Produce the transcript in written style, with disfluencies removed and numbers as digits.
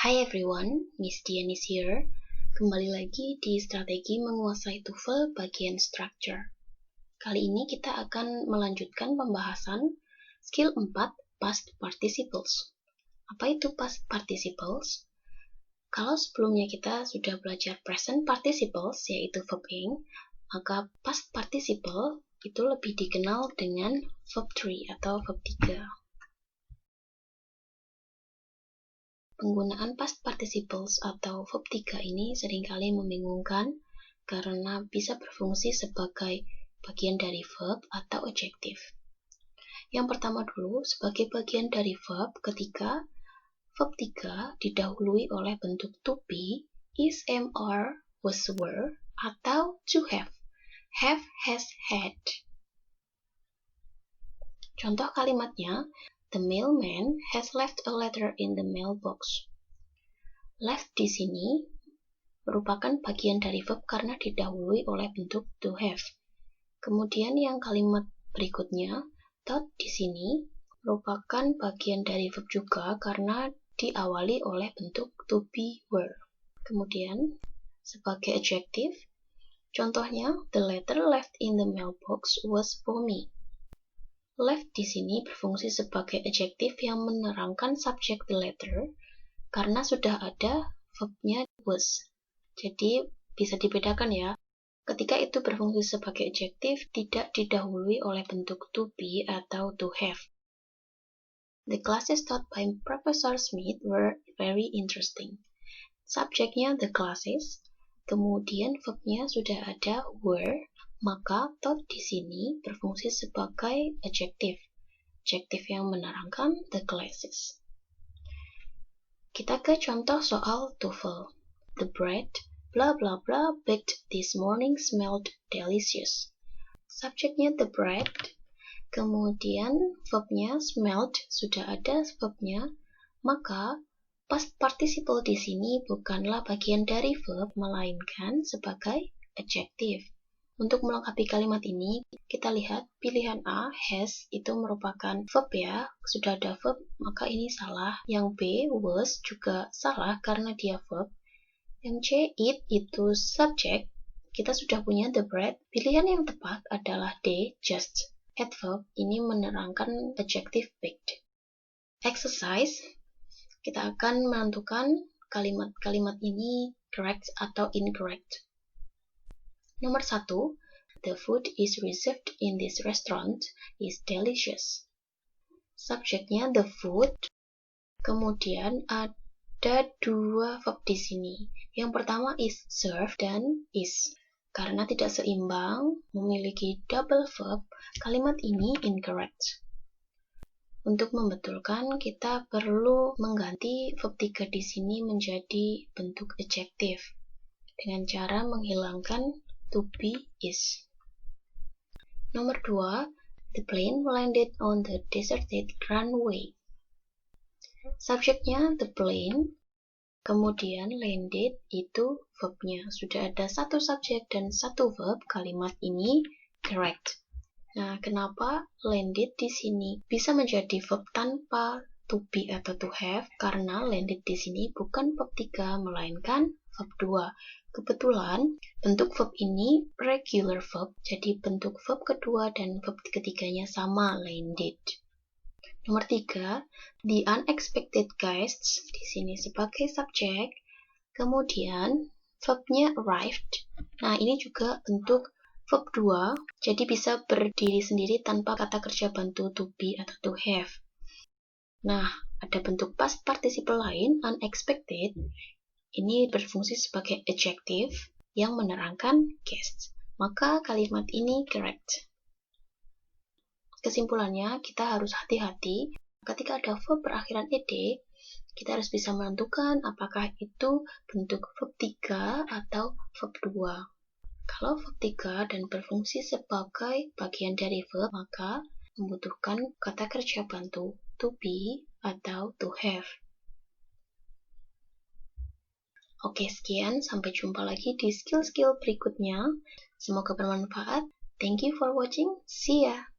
Hi everyone, Miss Dian is here. Kembali lagi di strategi menguasai TOEFL bagian structure. Kali ini kita akan melanjutkan pembahasan skill 4 past participles. Apa itu past participles? Kalau sebelumnya kita sudah belajar present participles, yaitu verb ing, maka past participle itu lebih dikenal dengan verb 3 atau verb 3. Penggunaan past participles atau verb 3 ini seringkali membingungkan karena bisa berfungsi sebagai bagian dari verb atau adjektif. Yang pertama dulu, sebagai bagian dari verb ketika verb 3 didahului oleh bentuk to be, is, am, are, was, were, atau to have, has, had. Contoh kalimatnya, the mailman has left a letter in the mailbox. Left di sini merupakan bagian dari verb karena didahului oleh bentuk to have. Kemudian yang kalimat berikutnya, thought di sini merupakan bagian dari verb juga karena diawali oleh bentuk to be, were. Kemudian sebagai adjective, contohnya the letter left in the mailbox was for me. Left di sini berfungsi sebagai adjektif yang menerangkan subject the letter karena sudah ada verbnya was. Jadi bisa dibedakan ya. Ketika itu berfungsi sebagai adjektif, tidak didahului oleh bentuk to be atau to have. The classes taught by Professor Smith were very interesting. Subjeknya the classes, kemudian verbnya sudah ada were, maka taught di sini berfungsi sebagai adjektif. Adjektif yang menerangkan the classes. Kita ke contoh soal TOEFL. The bread, blah blah blah, baked this morning smelled delicious. Subjeknya the bread, kemudian verbnya smelled, sudah ada verbnya, maka past participle di sini bukanlah bagian dari verb, melainkan sebagai adjektif. Untuk melengkapi kalimat ini, kita lihat pilihan A, has, itu merupakan verb ya. Sudah ada verb, maka ini salah. Yang B, was, juga salah karena dia verb. Yang C, eat, itu subjek. Kita sudah punya the bread. Pilihan yang tepat adalah D, just. Adverb, ini menerangkan adjektif baked. Exercise, kita akan menentukan kalimat-kalimat ini correct atau incorrect. Nomor 1, the food is received in this restaurant is delicious. Subjeknya the food, kemudian ada dua verb di sini. Yang pertama is served dan is. Karena tidak seimbang, memiliki double verb, kalimat ini incorrect. Untuk membetulkan, kita perlu mengganti verb 3 di sini menjadi bentuk adjektif dengan cara menghilangkan to be, is. Nomor 2, the plane landed on the deserted runway. Subjeknya the plane, kemudian landed itu verbnya. Sudah ada satu subjek dan satu verb, kalimat ini correct. Nah, kenapa landed di sini bisa menjadi verb tanpa to be atau to have? Karena landed di sini bukan verb 3, melainkan verb 2. Kebetulan, bentuk verb ini regular verb, jadi bentuk verb kedua dan verb ketiganya sama, landed. Nomor 3, the unexpected guests, di sini sebagai subjek, kemudian verbnya arrived. Nah, ini juga bentuk verb 2, jadi bisa berdiri sendiri tanpa kata kerja bantu to be atau to have. Nah, ada bentuk past participle lain, unexpected. Ini berfungsi sebagai adjektif yang menerangkan guests. Maka kalimat ini correct. Kesimpulannya, kita harus hati-hati ketika ada verb berakhiran ed, kita harus bisa menentukan apakah itu bentuk verb 3 atau verb 2. Kalau verb 3 dan berfungsi sebagai bagian dari verb, maka membutuhkan kata kerja bantu to be atau to have. Oke, sekian. Sampai jumpa lagi di skill-skill berikutnya. Semoga bermanfaat. Thank you for watching. See ya!